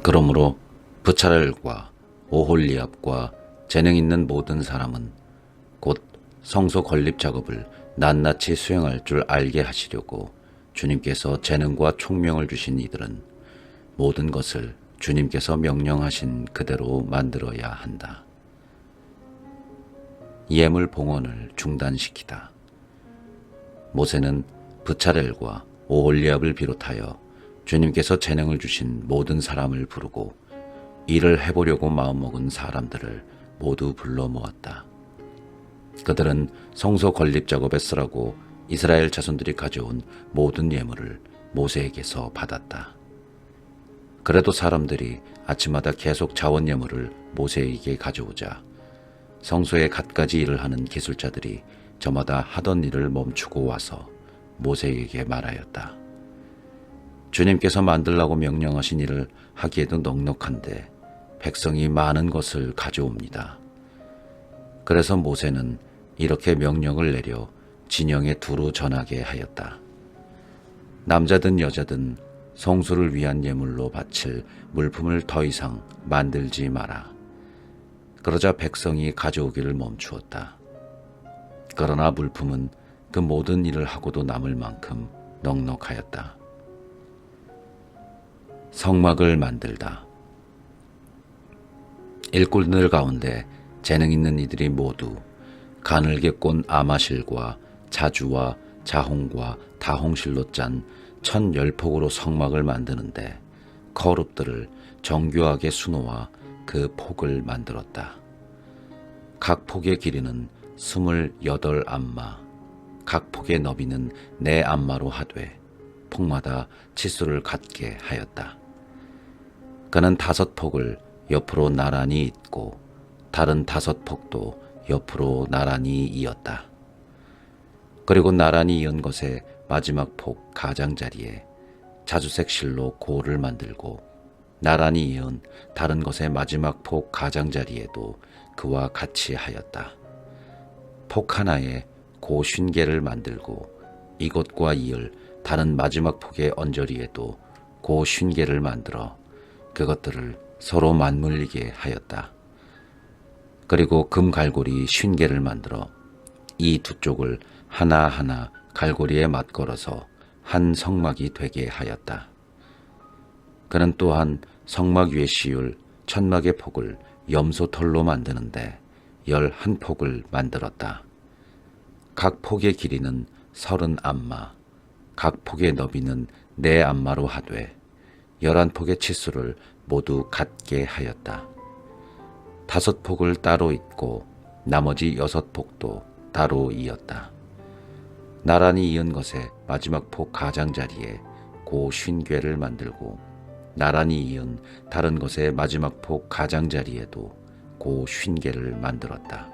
그러므로 브차렐과 오홀리압과 재능 있는 모든 사람은 곧 성소 건립 작업을 낱낱이 수행할 줄 알게 하시려고 주님께서 재능과 총명을 주신 이들은 모든 것을 주님께서 명령하신 그대로 만들어야 한다. 예물 봉헌을 중단시키다. 모세는 브차렐과 오홀리압을 비롯하여 주님께서 재능을 주신 모든 사람을 부르고 일을 해보려고 마음먹은 사람들을 모두 불러 모았다. 그들은 성소 건립 작업에 쓰라고 이스라엘 자손들이 가져온 모든 예물을 모세에게서 받았다. 그래도 사람들이 아침마다 계속 자원 예물을 모세에게 가져오자 성소에 갖가지 일을 하는 기술자들이 저마다 하던 일을 멈추고 와서 모세에게 말하였다. 주님께서 만들라고 명령하신 일을 하기에도 넉넉한데 백성이 많은 것을 가져옵니다. 그래서 모세는 이렇게 명령을 내려 진영에 두루 전하게 하였다. 남자든 여자든 성소를 위한 예물로 바칠 물품을 더 이상 만들지 마라. 그러자 백성이 가져오기를 멈추었다. 그러나 물품은 그 모든 일을 하고도 남을 만큼 넉넉하였다. 성막을 만들다. 일꾼들 가운데 재능 있는 이들이 모두 가늘게 꼰 아마실과 자주와 자홍과 다홍실로 짠 1010폭으로 성막을 만드는데 거룹들을 정교하게 수놓아 그 폭을 만들었다. 각 폭의 길이는 28안마, 각 폭의 너비는 4안마로 하되 폭마다 치수를 같게 하였다. 그는 5폭을 옆으로 나란히 잇고 다른 5폭도 옆으로 나란히 이었다. 그리고 나란히 이은 것의 마지막 폭 가장자리에 자주색 실로 고를 만들고 나란히 이은 다른 것의 마지막 폭 가장자리에도 그와 같이 하였다. 폭 하나에 고 50개를 만들고 이것과 이을 다른 마지막 폭의 언저리에도 고 50개를 만들어 그것들을 서로 맞물리게 하였다. 그리고 금 갈고리 50개를 만들어 이 두 쪽을 하나하나 갈고리에 맞걸어서 한 성막이 되게 하였다. 그는 또한 성막 위에 씌울 천막의 폭을 염소털로 만드는데 11폭을 만들었다. 각 폭의 길이는 30안마, 각 폭의 너비는 4안마로 하되 11폭의 치수를 모두 같게 하였다. 5폭을 따로 잇고 나머지 6폭도 따로 이었다. 나란히 이은 것의 마지막 폭 가장자리에 고 50개를 만들고 나란히 이은 다른 것의 마지막 폭 가장자리에도 고 50개를 만들었다.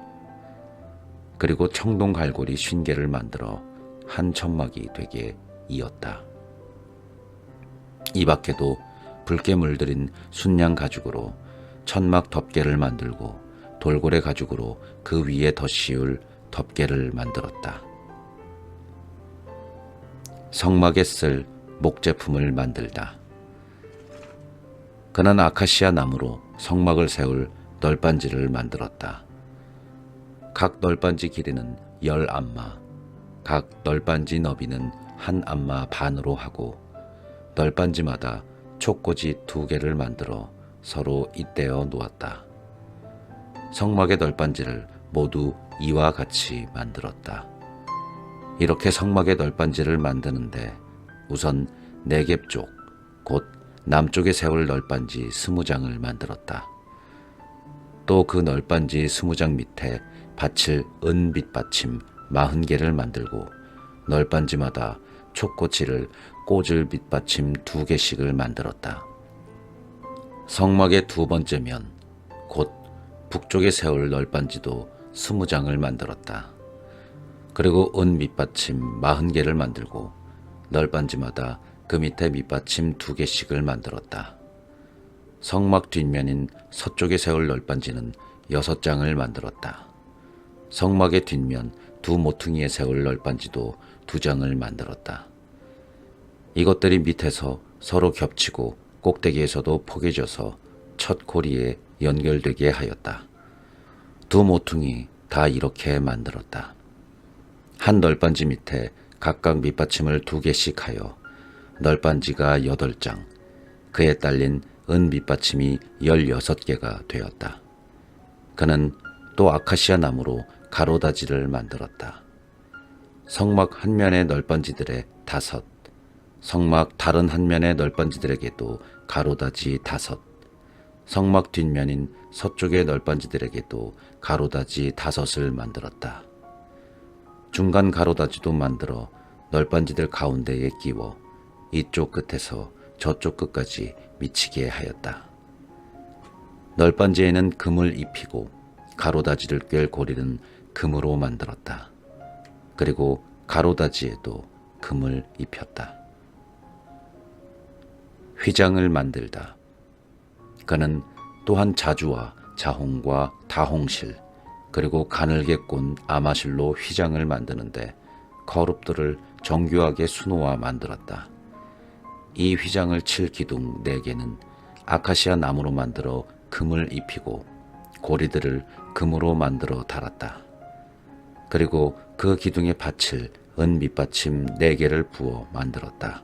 그리고 청동 갈고리 50개를 만들어 한 천막이 되게 이었다. 이 밖에도 붉게 물들인 순양 가죽으로 천막 덮개를 만들고 돌고래 가죽으로 그 위에 덧씌울 덮개를 만들었다. 성막에 쓸 목제품을 만들다. 그는 아카시아 나무로 성막을 세울 널빤지를 만들었다. 각 널빤지 길이는 10안마, 각 널빤지 너비는 1안마 반으로 하고 널빤지마다 촉꽂이 2개를 만들어 서로 잇대어 놓았다. 성막의 널빤지를 모두 이와 같이 만들었다. 이렇게 성막의 널빤지를 만드는데 우선 네겝 쪽, 곧 남쪽에 세울 널빤지 20장을 만들었다. 또 그 널빤지 20장 밑에 받칠 은 밑받침 40개를 만들고 널빤지마다 촉꽂이를 꽂을 밑받침 2개씩을 만들었다. 성막의 두 번째 면, 곧 북쪽에 세울 널빤지도 20장을 만들었다. 그리고 은 밑받침 40개를 만들고 널빤지마다 그 밑에 밑받침 2개씩을 만들었다. 성막 뒷면인 서쪽에 세울 널빤지는 6장을 만들었다. 성막의 뒷면 두 모퉁이에 세울 널빤지도 2장을 만들었다. 이것들이 밑에서 서로 겹치고 꼭대기에서도 포개져서 첫 고리에 연결되게 하였다. 두 모퉁이 다 이렇게 만들었다. 한 널빤지 밑에 각각 밑받침을 2개씩 하여 널빤지가 8장, 그에 딸린 은 밑받침이 16개가 되었다. 그는 또 아카시아 나무로 가로다지를 만들었다. 성막 한 면의 널빤지들에 5, 성막 다른 한 면의 널빤지들에게도 가로다지 5, 성막 뒷면인 서쪽의 널빤지들에게도 가로다지 5을 만들었다. 중간 가로다지도 만들어 널빤지들 가운데에 끼워 이쪽 끝에서 저쪽 끝까지 미치게 하였다. 널빤지에는 금을 입히고 가로다지를 꿰 고리는 금으로 만들었다. 그리고 가로다지에도 금을 입혔다. 휘장을 만들다. 그는 또한 자주와 자홍과 다홍실 그리고 가늘게 꼰 아마실로 휘장을 만드는데 거룹들을 정교하게 수놓아 만들었다. 이 휘장을 칠 기둥 4개는 아카시아 나무로 만들어 금을 입히고 고리들을 금으로 만들어 달았다. 그리고 그 기둥에 받칠 은 밑받침 4개를 부어 만들었다.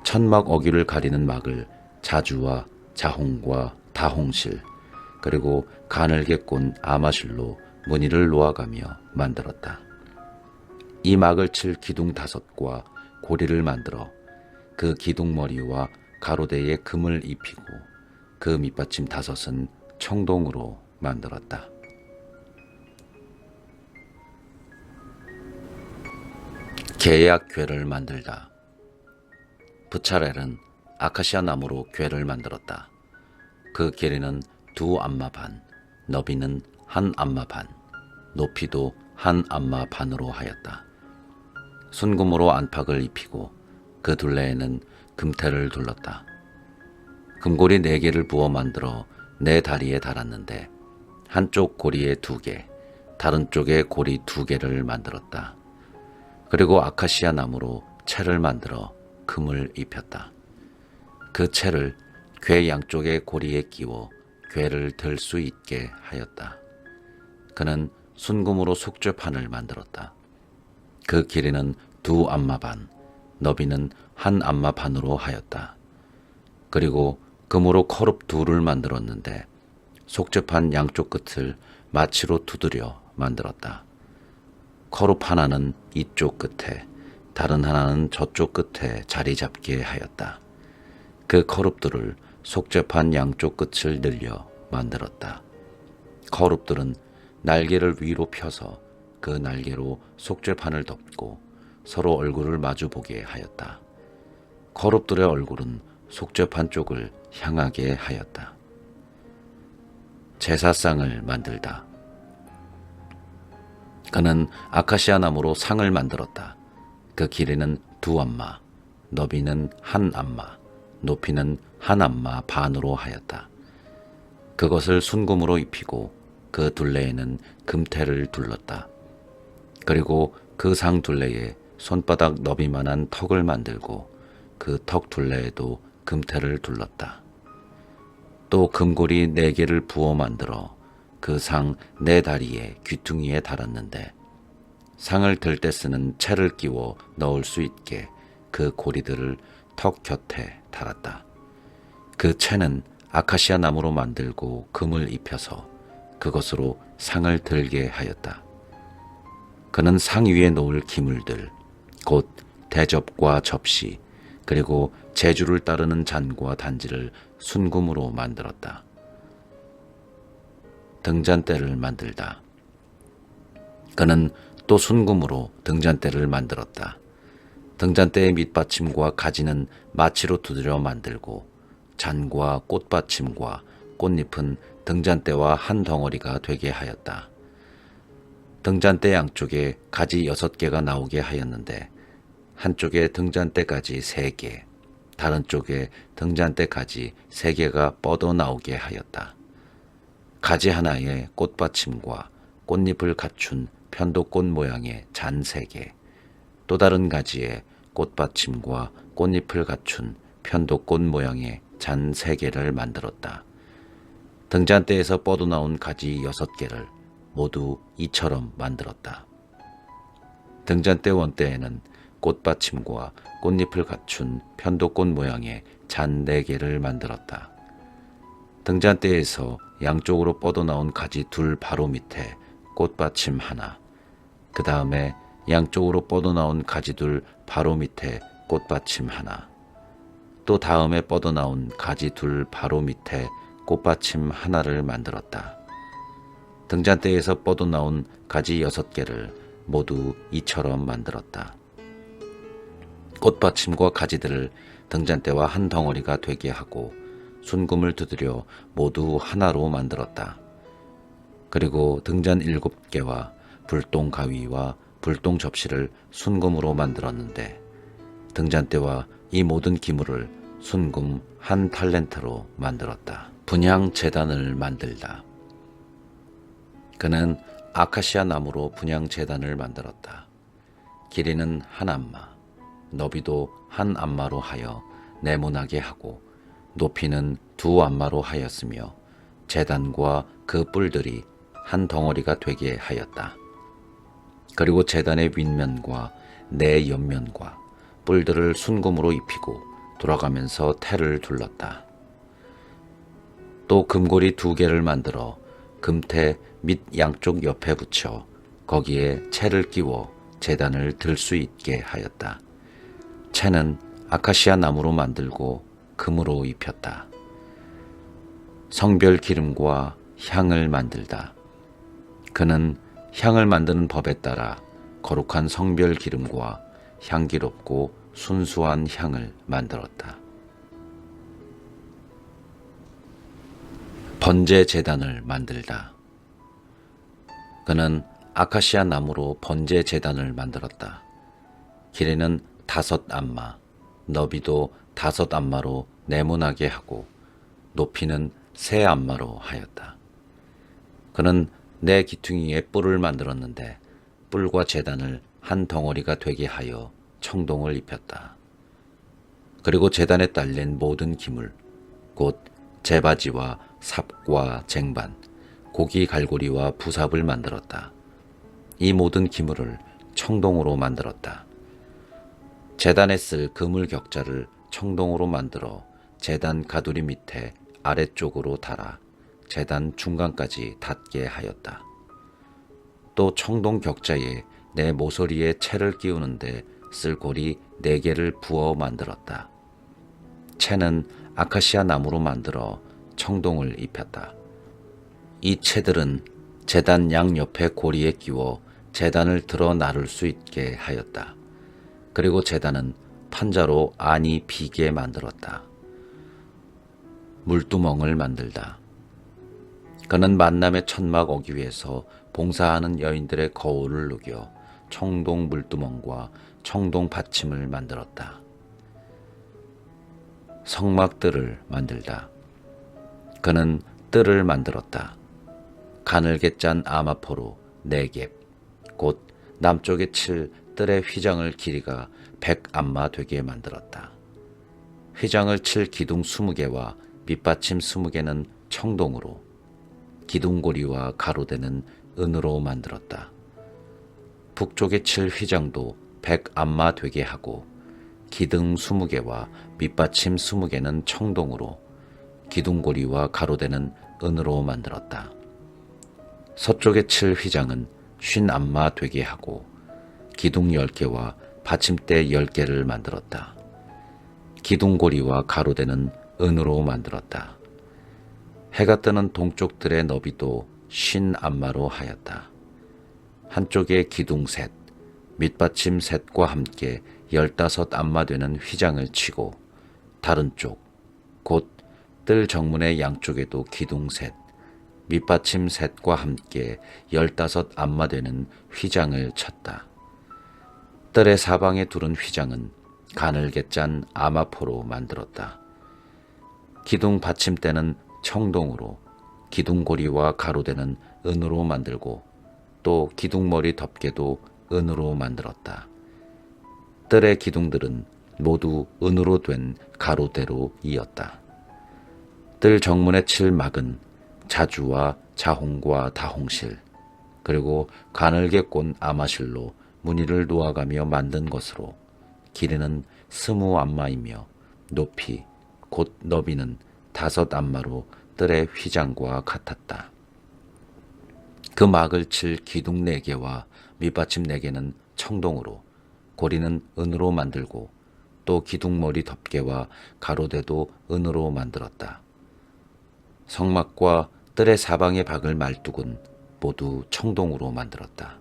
천막 어귀를 가리는 막을 자주와 자홍과 다홍실 그리고 가늘게 꼰 아마실로 무늬를 놓아가며 만들었다. 이 막을 칠 기둥 5과 고리를 만들어 그 기둥 머리와 가로대에 금을 입히고 그 밑받침 5은 청동으로 만들었다. 계약 궤를 만들다. 부차렐은 아카시아 나무로 궤를 만들었다. 그 길이는 2 안마 반, 너비는 1 안마 반, 높이도 1 안마 반으로 하였다. 순금으로 안팎을 입히고 그 둘레에는 금테를 둘렀다. 금고리 4개를 부어 만들어 4다리에 달았는데 한쪽 고리에 2개, 다른 쪽에 고리 2개를 만들었다. 그리고 아카시아 나무로 채를 만들어 금을 입혔다. 그 채를 궤 양쪽의 고리에 끼워 궤를 들 수 있게 하였다. 그는 순금으로 속죄판을 만들었다. 그 길이는 2 안마 반, 너비는 1 안마 반으로 하였다. 그리고 금으로 커룹 2를 만들었는데 속죄판 양쪽 끝을 마치로 두드려 만들었다. 커룹 하나는 이쪽 끝에, 다른 하나는 저쪽 끝에 자리 잡게 하였다. 그 커룹들을 속죄판 양쪽 끝을 늘려 만들었다. 커룹들은 날개를 위로 펴서 그 날개로 속죄판을 덮고 서로 얼굴을 마주보게 하였다. 커룹들의 얼굴은 속죄판 쪽을 향하게 하였다. 제사상을 만들다. 그는 아카시아 나무로 상을 만들었다. 그 길이는 2 안마, 너비는 1 안마, 높이는 1 안마 반으로 하였다. 그것을 순금으로 입히고 그 둘레에는 금테를 둘렀다. 그리고 그 상 둘레에 손바닥 너비만한 턱을 만들고 그 턱 둘레에도 금테를 둘렀다. 또 금고리 4개를 부어 만들어 그 상 4다리에 귀퉁이에 달았는데 상을 들 때 쓰는 채를 끼워 넣을 수 있게 그 고리들을 턱 곁에 달았다. 그 채는 아카시아 나무로 만들고 금을 입혀서 그것으로 상을 들게 하였다. 그는 상 위에 놓을 기물들, 곧 대접과 접시, 그리고 제주를 따르는 잔과 단지를 순금으로 만들었다. 등잔대를 만들다. 그는 또 순금으로 등잔대를 만들었다. 등잔대의 밑받침과 가지는 마치로 두드려 만들고 잔과 꽃받침과 꽃잎은 등잔대와 한 덩어리가 되게 하였다. 등잔대 양쪽에 가지 6개가 나오게 하였는데 한쪽에 등잔대까지 3개, 다른 쪽에 등잔대까지 3개가 뻗어 나오게 하였다. 가지 하나에 꽃받침과 꽃잎을 갖춘 편도꽃 모양의 잔 3개, 또 다른 가지에 꽃받침과 꽃잎을 갖춘 편도꽃 모양의 잔 3개를 만들었다. 등잔대에서 뻗어나온 가지 6개를 모두 이처럼 만들었다. 등잔대 원대에는 꽃받침과 꽃잎을 갖춘 편도꽃 모양의 잔 4개를 만들었다. 등잔대에서 양쪽으로 뻗어나온 가지 2 바로 밑에 꽃받침 하나, 그 다음에 양쪽으로 뻗어나온 가지 2 바로 밑에 꽃받침 하나, 또 다음에 뻗어나온 가지 2 바로 밑에 꽃받침 하나를 만들었다. 등잔대에서 뻗어나온 가지 6개를 모두 이처럼 만들었다. 꽃받침과 가지들을 등잔대와 한 덩어리가 되게 하고 순금을 두드려 모두 하나로 만들었다. 그리고 등잔 7개와 불똥 가위와 불똥 접시를 순금으로 만들었는데 등잔대와 이 모든 기물을 순금 1 탈렌트로 만들었다. 분향 제단을 만들다. 그는 아카시아 나무로 분향 제단을 만들었다. 길이는 1 안마, 너비도 1 안마로 하여 네모나게 하고 높이는 2 안마로 하였으며 제단과 그 뿔들이 한 덩어리가 되게 하였다. 그리고 제단의 윗면과 네 옆면과 뿔들을 순금으로 입히고 돌아가면서 태를 둘렀다. 또 금고리 2개를 만들어 금태 밑 양쪽 옆에 붙여 거기에 채를 끼워 제단을 들 수 있게 하였다. 채는 아카시아 나무로 만들고 금으로 입혔다. 성별 기름과 향을 만들다. 그는 향을 만드는 법에 따라 거룩한 성별 기름과 향기롭고 순수한 향을 만들었다. 번제 제단을 만들다. 그는 아카시아 나무로 번제 제단을 만들었다. 길이는 5 안마, 너비도 5 안마로 네모나게 하고 높이는 3 안마로 하였다. 그는 네 기퉁이에 뿔을 만들었는데 뿔과 제단을 한 덩어리가 되게 하여 청동을 입혔다. 그리고 제단에 딸린 모든 기물, 곧 제바지와 삽과 쟁반, 고기 갈고리와 부삽을 만들었다. 이 모든 기물을 청동으로 만들었다. 제단에 쓸 그물 격자를 청동으로 만들어 제단 가두리 밑에 아래쪽으로 달아 제단 중간까지 닿게 하였다. 또 청동 격자에 내 모서리에 채를 끼우는데 쓸 고리 4개를 부어 만들었다. 채는 아카시아 나무로 만들어 청동을 입혔다. 이 채들은 제단 양옆에 고리에 끼워 제단을 들어 나를 수 있게 하였다. 그리고 제단은 판자로 안이 비게 만들었다. 물두멍을 만들다. 그는 만남의 천막 오기 위해서 봉사하는 여인들의 거울을 녹여 청동 물두멍과 청동 받침을 만들었다. 성막뜰을 만들다. 그는 뜰을 만들었다. 가늘게 짠 아마포로 4갭, 곧 남쪽에 칠 뜰의 휘장을 길이가 100안마 되게 만들었다. 휘장을 칠 기둥 20개와 밑받침 20개는 청동으로, 기둥고리와 가로대는 은으로 만들었다. 북쪽에 칠 휘장도 100안마 되게 하고 기둥 20개와 밑받침 20개는 청동으로, 기둥고리와 가로대는 은으로 만들었다. 서쪽에 칠 휘장은 50안마 되게 하고 기둥 10개와 받침대 10개를 만들었다. 기둥고리와 가로대는 은으로 만들었다. 해가 뜨는 동쪽 뜰의 너비도 50안마로 하였다. 한쪽에 기둥 셋, 밑받침 셋과 함께 15안마 되는 휘장을 치고 다른 쪽, 곧 뜰 정문의 양쪽에도 기둥 셋, 밑받침 셋과 함께 15안마 되는 휘장을 쳤다. 뜰의 사방에 두른 휘장은 가늘게 짠 아마포로 만들었다. 기둥 받침대는 청동으로, 기둥고리와 가로대는 은으로 만들고 또 기둥머리 덮개도 은으로 만들었다. 뜰의 기둥들은 모두 은으로 된 가로대로 이었다. 뜰 정문에 칠 막은 자주와 자홍과 다홍실, 그리고 가늘게 꼰 아마실로 무늬를 놓아가며 만든 것으로 길이는 20안마이며 높이 곧 너비는 5안마로 뜰의 휘장과 같았다. 그 막을 칠 기둥 4개와 밑받침 4개는 청동으로, 고리는 은으로 만들고 또 기둥머리 덮개와 가로대도 은으로 만들었다. 성막과 뜰의 사방에 박을 말뚝은 모두 청동으로 만들었다.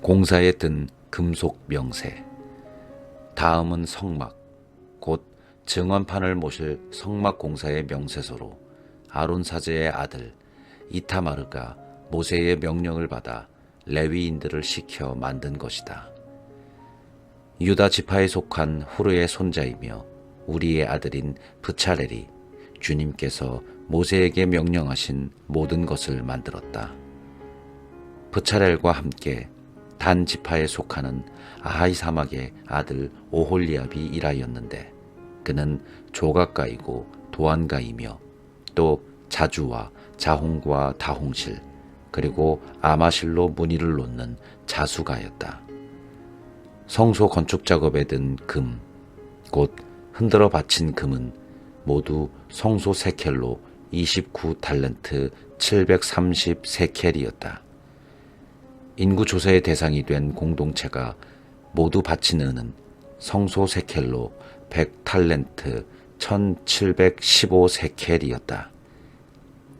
공사에 든 금속 명세. 다음은 성막, 곧 증언판을 모실 성막 공사의 명세서로 아론 사제의 아들 이타마르가 모세의 명령을 받아 레위인들을 시켜 만든 것이다. 유다 지파에 속한 후르의 손자이며 우리의 아들인 브차렐이 주님께서 모세에게 명령하신 모든 것을 만들었다. 브차렐과 함께 단 지파에 속하는 아하이사막의 아들 오홀리압이 일하였는데 그는 조각가이고 도안가이며 또 자주와 자홍과 다홍실 그리고 아마실로 무늬를 놓는 자수가였다. 성소 건축 작업에 든 금, 곧 흔들어 바친 금은 모두 성소 세켈로 29달란트 730세켈이었다. 인구 조사의 대상이 된 공동체가 모두 바친 은은 성소 세켈로 100달란트 1715세켈이었다.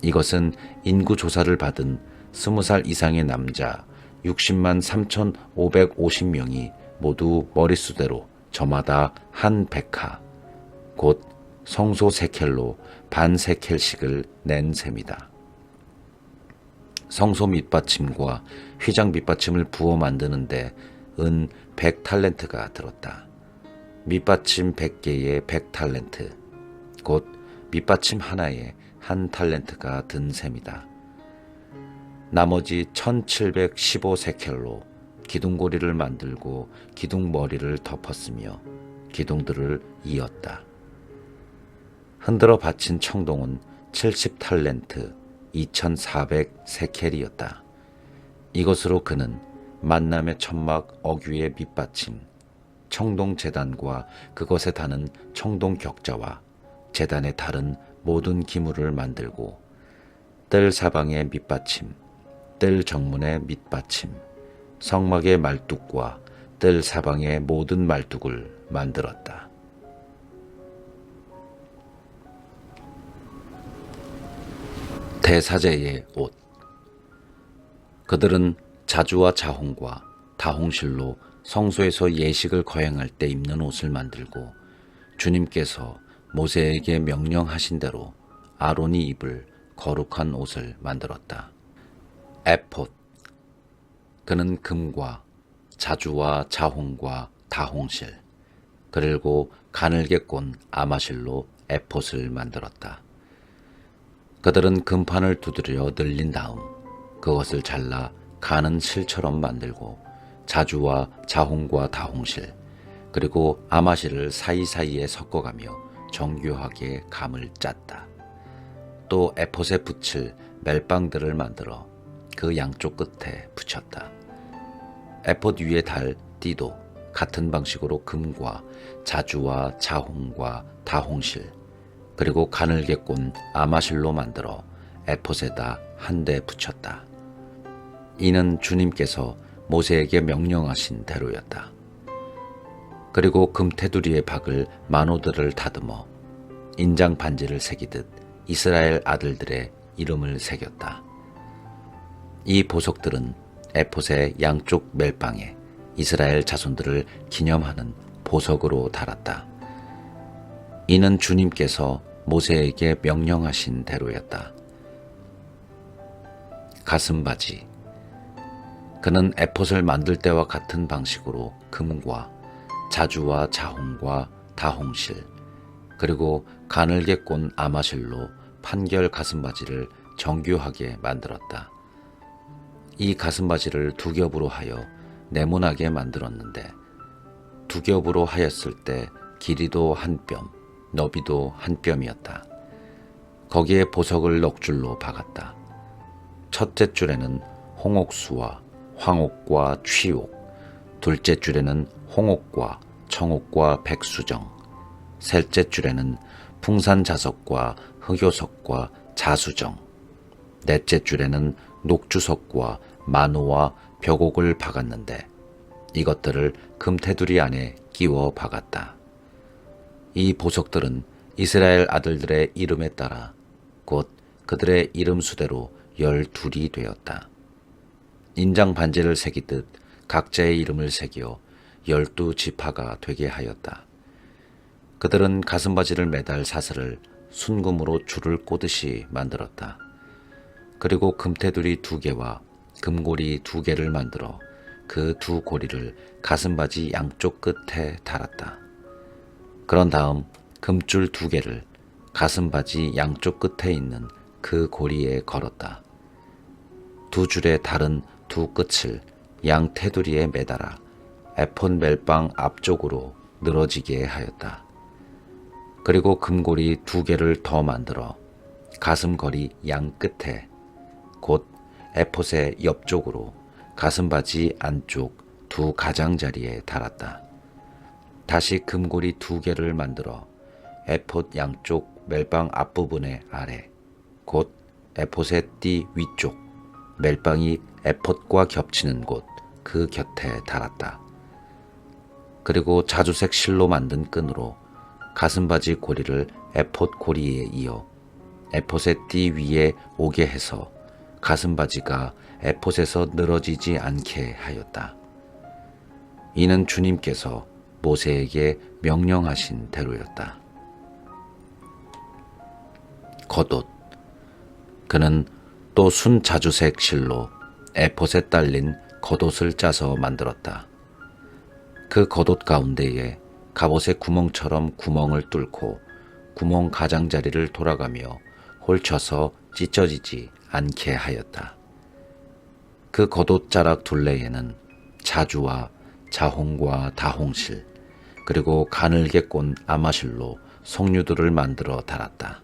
이것은 인구 조사를 받은 20살 이상의 남자 60만 3,550명이 모두 머릿수대로 저마다 한 백하, 곧 성소 세켈로 반 세켈씩을 낸 셈이다. 성소 밑받침과 휘장 밑받침을 부어 만드는데 은 100달란트가 들었다. 밑받침 100개에 100달란트, 곧 밑받침 하나에 1달란트가 든 셈이다. 나머지 1715세켈로 기둥고리를 만들고 기둥머리를 덮었으며 기둥들을 이었다. 흔들어 받친 청동은 70달란트 2400세켈이었다. 이것으로 그는 만남의 천막 어귀의 밑받침, 청동 제단과 그것에 다는 청동 격자와 제단에 다른 모든 기물을 만들고 뜰 사방의 밑받침, 뜰 정문의 밑받침, 성막의 말뚝과 뜰 사방의 모든 말뚝을 만들었다. 대사제의 옷. 그들은 자주와 자홍과 다홍실로 성소에서 예식을 거행할 때 입는 옷을 만들고 주님께서 모세에게 명령하신 대로 아론이 입을 거룩한 옷을 만들었다. 에폿. 그는 금과 자주와 자홍과 다홍실 그리고 가늘게 꼰 아마실로 에폿을 만들었다. 그들은 금판을 두드려 늘린 다음 그것을 잘라 가는 실처럼 만들고 자주와 자홍과 다홍실 그리고 아마실을 사이사이에 섞어가며 정교하게 감을 짰다. 또 에폿에 붙일 멜빵들을 만들어 그 양쪽 끝에 붙였다. 에폿 위에 달 띠도 같은 방식으로 금과 자주와 자홍과 다홍실 그리고 가늘게 꼰 아마실로 만들어 에폿에다 한 대 붙였다. 이는 주님께서 모세에게 명령하신 대로였다. 그리고 금 테두리에 박을 만호들을 다듬어 인장 반지를 새기듯 이스라엘 아들들의 이름을 새겼다. 이 보석들은 에폿의 양쪽 멜빵에 이스라엘 자손들을 기념하는 보석으로 달았다. 이는 주님께서 모세에게 명령하신 대로였다. 가슴바지. 그는 에폿을 만들 때와 같은 방식으로 금과 자주와 자홍과 다홍실 그리고 가늘게 꼰 아마실로 판결 가슴바지를 정교하게 만들었다. 이 가슴바지를 두 겹으로 하여 네모나게 만들었는데 두 겹으로 하였을 때 길이도 한 뼘, 너비도 한 뼘이었다. 거기에 보석을 넉 줄로 박았다. 첫째 줄에는 홍옥수와 황옥과 취옥, 둘째 줄에는 홍옥과 청옥과 백수정, 셋째 줄에는 풍산자석과 흑요석과 자수정, 넷째 줄에는 녹주석과 만호와 벽옥을 박았는데 이것들을 금테두리 안에 끼워 박았다. 이 보석들은 이스라엘 아들들의 이름에 따라 곧 그들의 이름 수대로 12이 되었다. 인장 반지를 새기듯 각자의 이름을 새겨 12지파가 되게 하였다. 그들은 가슴바지를 매달 사슬을 순금으로 줄을 꼬듯이 만들었다. 그리고 금테두리 2개와 금고리 2개를 만들어 그 두 고리를 가슴바지 양쪽 끝에 달았다. 그런 다음 금줄 2개를 가슴바지 양쪽 끝에 있는 그 고리에 걸었다. 두 줄의 다른 두 끝을 양 테두리에 매달아 에폰 멜빵 앞쪽으로 늘어지게 하였다. 그리고 금고리 2개를 더 만들어 가슴걸이 양 끝에 곧 에폿의 옆쪽으로 가슴바지 안쪽 두 가장자리에 달았다. 다시 금고리 2개를 만들어 에폿 양쪽 멜빵 앞부분의 아래 곧 에폿의 띠 위쪽 멜빵이 에폿과 겹치는 곳 그 곁에 달았다. 그리고 자주색 실로 만든 끈으로 가슴바지 고리를 에폿 고리에 이어 에폿의 띠 위에 오게 해서 가슴바지가 에폿에서 늘어지지 않게 하였다. 이는 주님께서 모세에게 명령하신 대로였다. 겉옷. 그는 또 순자주색 실로 에폿에 딸린 겉옷을 짜서 만들었다. 그 겉옷 가운데에 갑옷의 구멍처럼 구멍을 뚫고 구멍 가장자리를 돌아가며 홀쳐서 찢어지지 않게 하였다. 그 겉옷 자락 둘레에는 자주와 자홍과 다홍실 그리고 가늘게 꼰 아마실로 석류들을 만들어 달았다.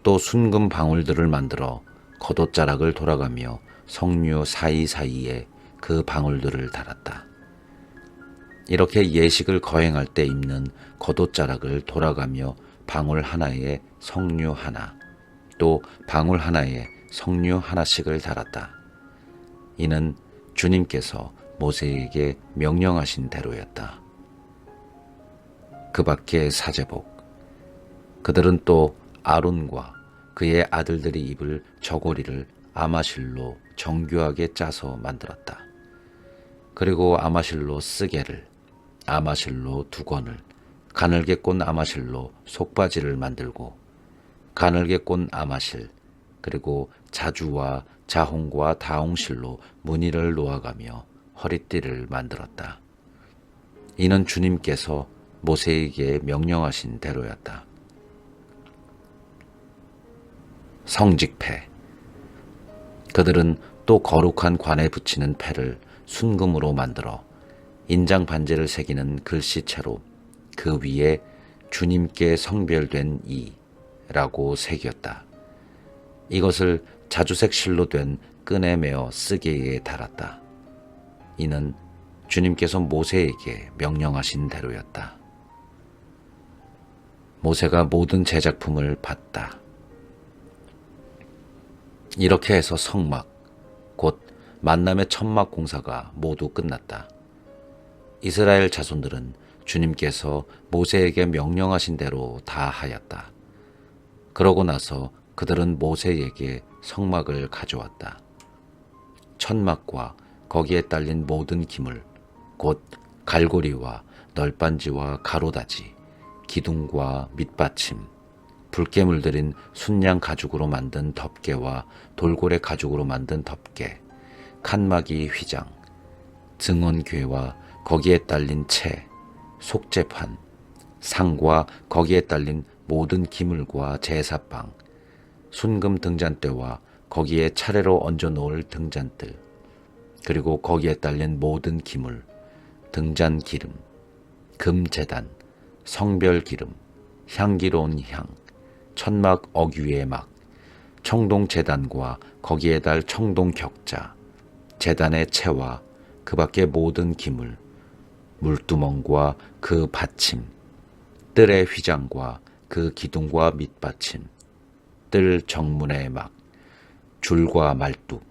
또 순금 방울들을 만들어 겉옷 자락을 돌아가며 석류 사이사이에 그 방울들을 달았다. 이렇게 예식을 거행할 때 입는 겉옷 자락을 돌아가며 방울 하나에 석류 하나, 또 방울 하나에 석류 하나씩을 달았다. 이는 주님께서 모세에게 명령하신 대로였다. 그 밖에 사제복. 그들은 또 아론과 그의 아들들이 입을 저고리를 아마실로 정교하게 짜서 만들었다. 그리고 아마실로 쓰개를, 아마실로 두건을, 가늘게 꼰 아마실로 속바지를 만들고 가늘게 꼰 아마실, 그리고 자주와 자홍과 다홍실로 무늬를 놓아가며 허리띠를 만들었다. 이는 주님께서 모세에게 명령하신 대로였다. 성직패. 그들은 또 거룩한 관에 붙이는 패를 순금으로 만들어 인장 반지를 새기는 글씨체로 그 위에 주님께 성별된 이라고 새겼다. 이것을 자주색 실로 된 끈에 매어 쓰개에 달았다. 이는 주님께서 모세에게 명령하신 대로였다. 모세가 모든 제작품을 받다. 이렇게 해서 성막, 곧 만남의 천막 공사가 모두 끝났다. 이스라엘 자손들은 주님께서 모세에게 명령하신 대로 다 하였다. 그러고 나서 그들은 모세에게 성막을 가져왔다. 천막과 거기에 딸린 모든 기물, 곧 갈고리와 널빤지와 가로다지, 기둥과 밑받침, 붉게 물들인 순양 가죽으로 만든 덮개와 돌고래 가죽으로 만든 덮개, 칸막이 휘장, 증언궤와 거기에 딸린 채, 속재판, 상과 거기에 딸린 모든 기물과 제사빵, 순금 등잔대와 거기에 차례로 얹어 놓을 등잔들, 그리고 거기에 딸린 모든 기물, 등잔 기름, 금제단, 성별기름, 향기로운 향, 천막 어귀의 막, 청동제단과 거기에 달 청동격자, 제단의 채와 그 밖의 모든 기물, 물두멍과 그 받침, 뜰의 휘장과 그 기둥과 밑받침, 뜰 정문의 막, 줄과 말뚝,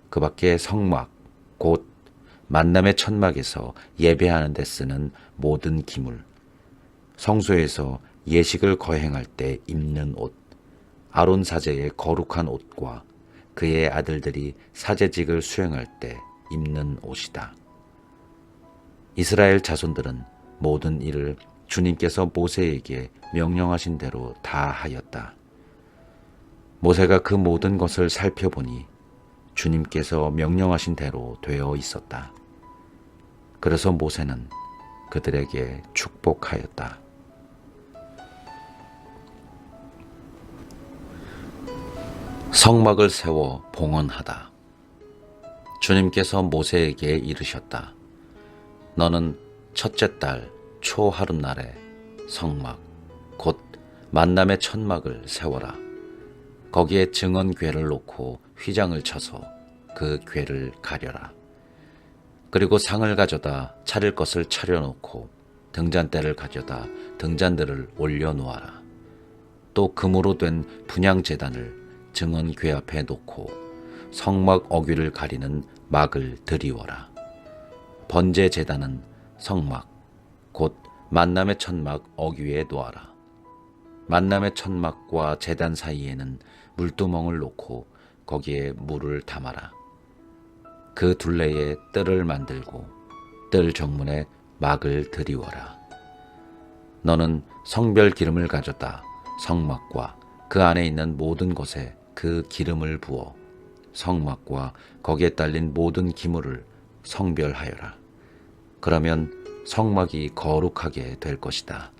그 밖의 성막, 곧 만남의 천막에서 예배하는 데 쓰는 모든 기물, 성소에서 예식을 거행할 때 입는 옷, 아론 사제의 거룩한 옷과 그의 아들들이 사제직을 수행할 때 입는 옷이다. 이스라엘 자손들은 모든 일을 주님께서 모세에게 명령하신 대로 다 하였다. 모세가 그 모든 것을 살펴보니 주님께서 명령하신 대로 되어 있었다. 그래서 모세는 그들에게 축복하였다. 성막을 세워 봉헌하다. 주님께서 모세에게 이르셨다. 너는 첫째 달 초 하룻날에 성막 곧 만남의 천막을 세워라. 거기에 증언궤를 놓고 휘장을 쳐서 그 궤를 가려라. 그리고 상을 가져다 차릴 것을 차려놓고 등잔대를 가져다 등잔들을 올려놓아라. 또 금으로 된 분향제단을 증언궤 앞에 놓고 성막 어귀를 가리는 막을 드리워라. 번제제단은 성막 곧 만남의 천막 어귀에 놓아라. 만남의 천막과 제단 사이에는 물두멍을 놓고 거기에 물을 담아라. 그 둘레에 뜰을 만들고 뜰 정문에 막을 드리워라. 너는 성별 기름을 가져다 성막과 그 안에 있는 모든 것에 그 기름을 부어 성막과 거기에 딸린 모든 기물을 성별하여라. 그러면 성막이 거룩하게 될 것이다.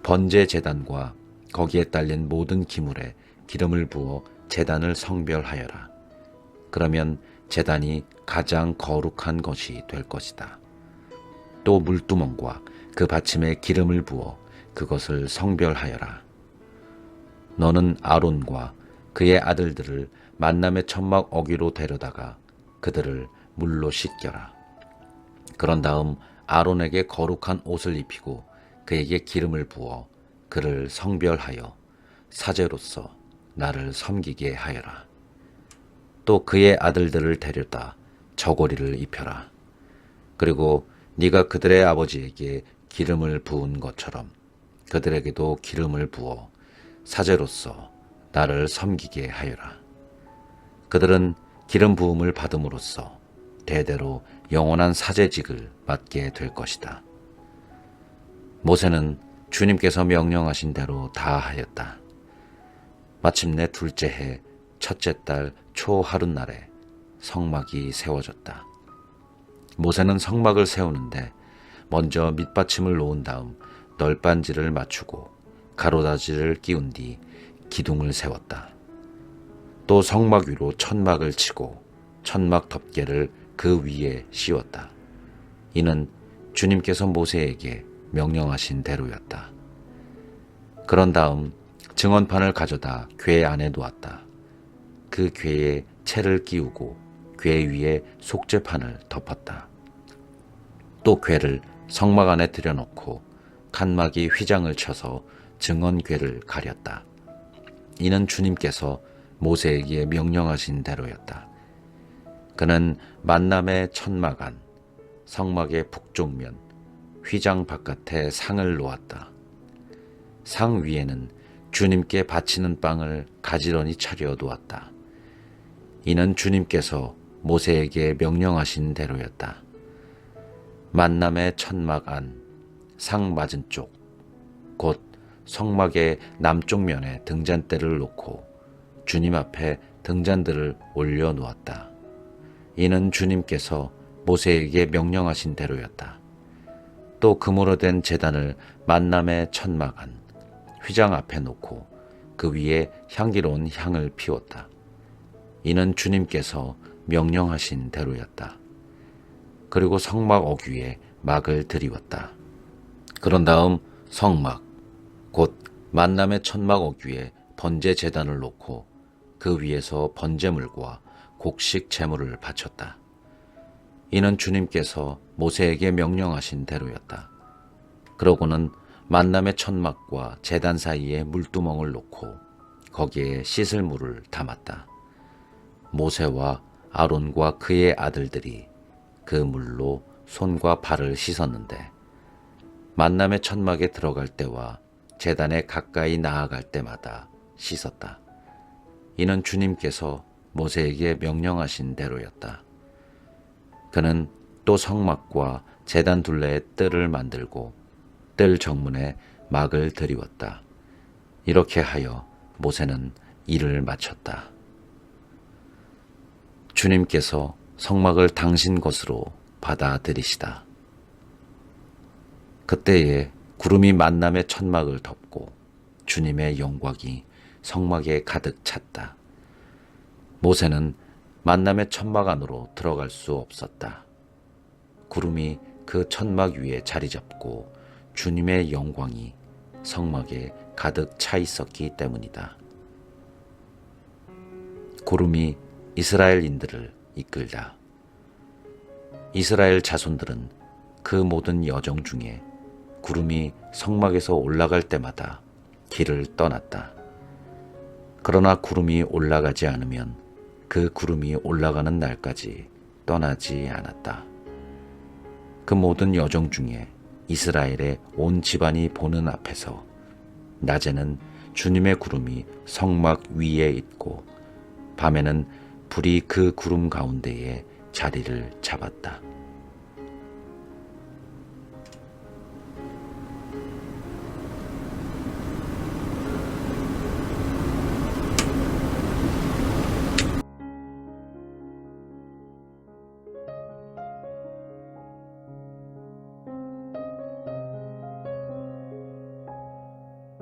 번제 제단과 거기에 딸린 모든 기물에 기름을 부어 제단을 성별하여라. 그러면 제단이 가장 거룩한 것이 될 것이다. 또 물두멍과 그 받침에 기름을 부어 그것을 성별하여라. 너는 아론과 그의 아들들을 만남의 천막 어귀로 데려다가 그들을 물로 씻겨라. 그런 다음 아론에게 거룩한 옷을 입히고 그에게 기름을 부어 그를 성별하여 사제로서 나를 섬기게 하여라. 또 그의 아들들을 데려다 저고리를 입혀라. 그리고 네가 그들의 아버지에게 기름을 부은 것처럼 그들에게도 기름을 부어 사제로서 나를 섬기게 하여라. 그들은 기름 부음을 받음으로써 대대로 영원한 사제직을 맡게 될 것이다. 모세는 주님께서 명령하신 대로 다 하였다. 마침내 둘째 해 첫째 달 초 하룻날에 성막이 세워졌다. 모세는 성막을 세우는데 먼저 밑받침을 놓은 다음 널빤지를 맞추고 가로다지를 끼운 뒤 기둥을 세웠다. 또 성막 위로 천막을 치고 천막 덮개를 그 위에 씌웠다. 이는 주님께서 모세에게 명령하신 대로였다. 그런 다음 증언판을 가져다 궤 안에 놓았다. 그 궤에 채를 끼우고 궤 위에 속죄판을 덮었다. 또 궤를 성막 안에 들여놓고 칸막이 휘장을 쳐서 증언궤를 가렸다. 이는 주님께서 모세에게 명령하신 대로였다. 그는 만남의 천막 안, 성막의 북쪽면, 휘장 바깥에 상을 놓았다. 상 위에는 주님께 바치는 빵을 가지런히 차려 놓았다. 이는 주님께서 모세에게 명령하신 대로였다. 만남의 천막 안, 상 맞은쪽, 곧 성막의 남쪽 면에 등잔대를 놓고 주님 앞에 등잔들을 올려 놓았다. 이는 주님께서 모세에게 명령하신 대로였다. 또 금으로 된 제단을 만남의 천막 안, 휘장 앞에 놓고 그 위에 향기로운 향을 피웠다. 이는 주님께서 명령하신 대로였다. 그리고 성막 어귀에 막을 들이웠다. 그런 다음 성막, 곧 만남의 천막 어귀에 번제 제단을 놓고 그 위에서 번제물과 곡식 제물을 바쳤다. 이는 주님께서 모세에게 명령하신 대로였다. 그러고는 만남의 천막과 제단 사이에 물두멍을 놓고 거기에 씻을 물을 담았다. 모세와 아론과 그의 아들들이 그 물로 손과 발을 씻었는데 만남의 천막에 들어갈 때와 제단에 가까이 나아갈 때마다 씻었다. 이는 주님께서 모세에게 명령하신 대로였다. 그는 또 성막과 제단 둘레에 뜰을 만들고 뜰 정문에 막을 들이웠다. 이렇게 하여 모세는 일을 마쳤다. 주님께서 성막을 당신 것으로 받아들이시다. 그때에 구름이 만남의 천막을 덮고 주님의 영광이 성막에 가득 찼다. 모세는 만남의 천막 안으로 들어갈 수 없었다. 구름이 그 천막 위에 자리 잡고 주님의 영광이 성막에 가득 차 있었기 때문이다. 구름이 이스라엘인들을 이끌다. 이스라엘 자손들은 그 모든 여정 중에 구름이 성막에서 올라갈 때마다 길을 떠났다. 그러나 구름이 올라가지 않으면 그 구름이 올라가는 날까지 떠나지 않았다. 그 모든 여정 중에 이스라엘의 온 집안이 보는 앞에서 낮에는 주님의 구름이 성막 위에 있고 밤에는 불이 그 구름 가운데에 자리를 잡았다.